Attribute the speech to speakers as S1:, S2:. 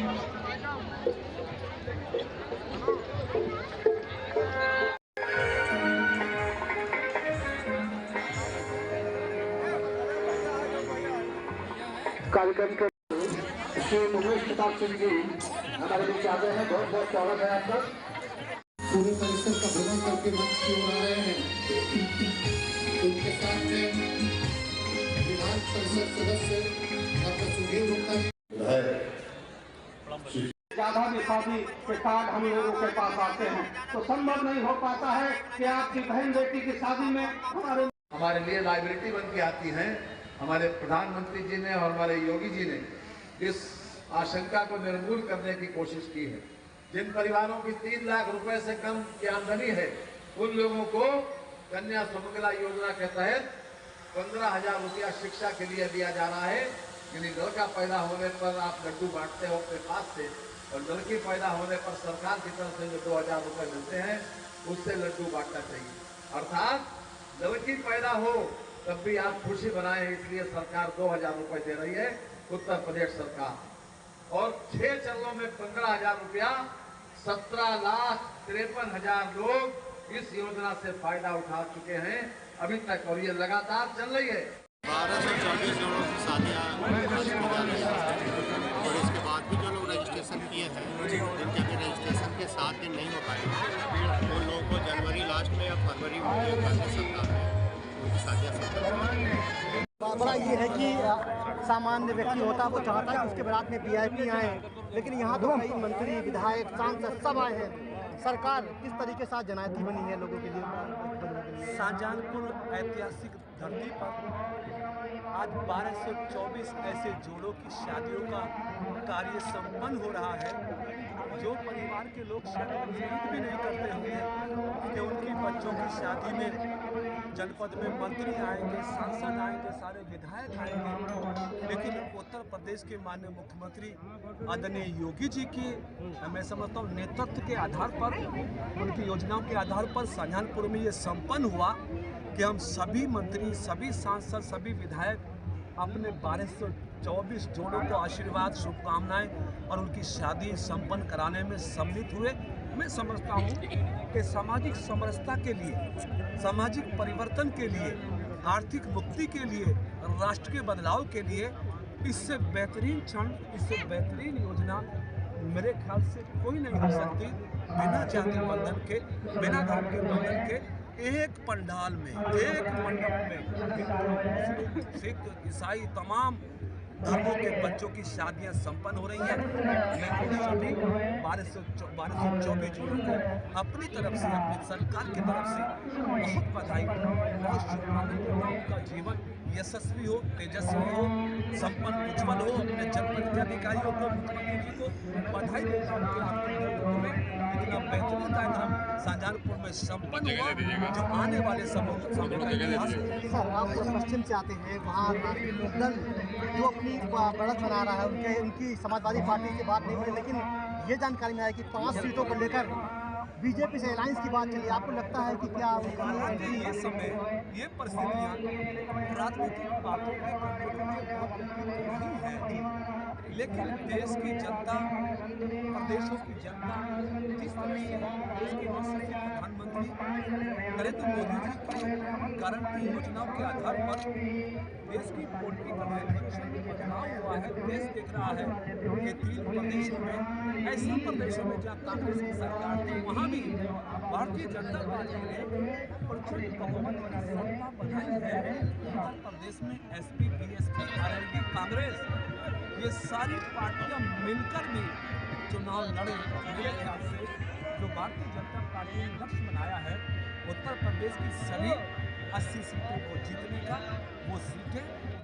S1: कार्यक्रम के श्री मुकेश प्रताप सिंह जी हमारे बीच आ गए हैं। बहुत बहुत स्वागत है आपका।
S2: पूरे परिसर का भ्रमण करके मंच की ओर आ रहे हैं। उनके साथ में विधान परिषद सदस्य डॉक्टर सुधीर गुप्ता
S1: ज्यादा शादी के साथ हम लोगों के पास आते हैं तो संभव नहीं हो पाता है कि आपकी बहन बेटी की शादी में
S3: हमारे लिए लाइबिलिटी बन के आती हैं। हमारे प्रधानमंत्री जी ने और हमारे योगी जी ने इस आशंका को निर्मूल करने की कोशिश की है। जिन परिवारों की 3 लाख रुपए से कम की आमदनी है उन लोगों को कन्या सुमंगला योजना के तहत 15,000 रुपया शिक्षा के लिए दिया जा रहा है। यानी लड़का पैदा होने पर आप लड्डू बांटते हो अपने पास से, और लड़की पैदा होने पर सरकार की तरफ से जो 2,000 रुपए मिलते हैं उससे लड्डू बांटना चाहिए। अर्थात लड़की पैदा हो तब भी आप खुशी बनाएं, इसलिए सरकार 2,000 रुपए दे रही है उत्तर प्रदेश सरकार। और 6 चरणों में 15,000 रुपया 17,53,000 लोग इस योजना से फायदा उठा चुके हैं अभी तक, और ये लगातार चल रही है।
S4: 1224 जोड़ों की शादियाँ और इसके बाद भी जो लोग रजिस्ट्रेशन किए हैं जिनके अभी रजिस्ट्रेशन के 7 दिन नहीं हो पाए उन लोगों को जनवरी लास्ट में या फरवरी में कर सकता है उनकी शादियाँ।
S5: बड़ा ये है कि सामान्य व्यक्ति होता है वो चाहता है कि उसके बारात में VIP आए, लेकिन यहाँ तो कई मंत्री विधायक सांसद सब आए हैं। सरकार किस तरीके से जनायती बनी है लोगों के लिए?
S6: शाहजहानपुर ऐतिहासिक धरती पर आज 1224 ऐसे जोड़ों की शादियों का कार्य संपन्न हो रहा है। जो परिवार के लोग शायद उम्मीद भी नहीं करते होंगे कि उनकी बच्चों की शादी में जनपद में मंत्री आएंगे, सांसद आएंगे, सारे विधायक आएंगे, लेकिन उत्तर प्रदेश के माननीय मुख्यमंत्री आदरणीय योगी जी की मैं समझता हूँ नेतृत्व के आधार पर, उनकी योजनाओं के आधार पर शाहजहानपुर में ये संपन्न हुआ कि हम सभी मंत्री, सभी सांसद, सभी विधायक अपने 1224 जोड़ों को आशीर्वाद, शुभकामनाएं और उनकी शादी संपन्न कराने में सम्मिलित हुए। मैं समझता हूँ कि सामाजिक समरसता के लिए, सामाजिक परिवर्तन के लिए, आर्थिक मुक्ति के लिए, राष्ट्र के बदलाव के लिए इससे बेहतरीन क्षण, इससे बेहतरीन योजना मेरे ख्याल से कोई नहीं हो सकती। बिना जाति बंधन के, बिना धर्म के बंधन के एक पंडाल में, एक मंडप में सिख, ईसाई तमाम धर्मों के बच्चों की शादियां संपन्न हो रही हैं। मैं उन सभी 1224 जोड़ों को अपनी तरफ से, अपनी सरकार की तरफ से बहुत बधाई, बहुत शुभकामनाएं देता हूं। उनका जीवन यशस्वी हो, तेजस्वी हो, संपन्न, उज्जवल हो। अपने जनपद के अधिकारियों को, मुख्यमंत्री जी को बधाई देता हूँ कि आपके नेतृत्व में इतना बेहतरीन कार्यक्रम शाहजहानपुर में संपन्न हुआ जो आने वाले समय का इतिहास है।
S5: सर, आप पश्चिम से आते हैं, वहाँ दल जो अपनी बढ़त बना रहा है, उनकी समाजवादी पार्टी से बात नहीं हुई, लेकिन ये जानकारी में आया कि 5 सीटों को लेकर बीजेपी से अलायंस की बात चली। आपको लगता है कि क्या
S6: ये समय, ये परिस्थितियाँ राजनीतिक बातों में नहीं है, लेकिन देश की जनता, प्रदेशों की जनता, जिस तरह से देश के यशस्वी प्रधानमंत्री नरेंद्र मोदी जी की गारंटी योजनाओं के आधार पर देश की पॉलिटिकल रेवोल्यूशन में बदलाव हुआ है। देश देख रहा है कि 3 प्रदेशों में, ऐसे प्रदेशों में जहाँ कांग्रेस की सरकार थी, वहाँ भी भारतीय जनता पार्टी ने प्रचंड बहुमत की सत्ता बनाई है। उत्तर प्रदेश में SP, BSP, RLD, कांग्रेस, ये सारी पार्टियां मिलकर भी चुनाव लड़े। मेरे ख्याल से जो भारतीय जनता पार्टी ने लक्ष्य बनाया है उत्तर प्रदेश की सभी 80 सीटों को जीतने का, वो सीटें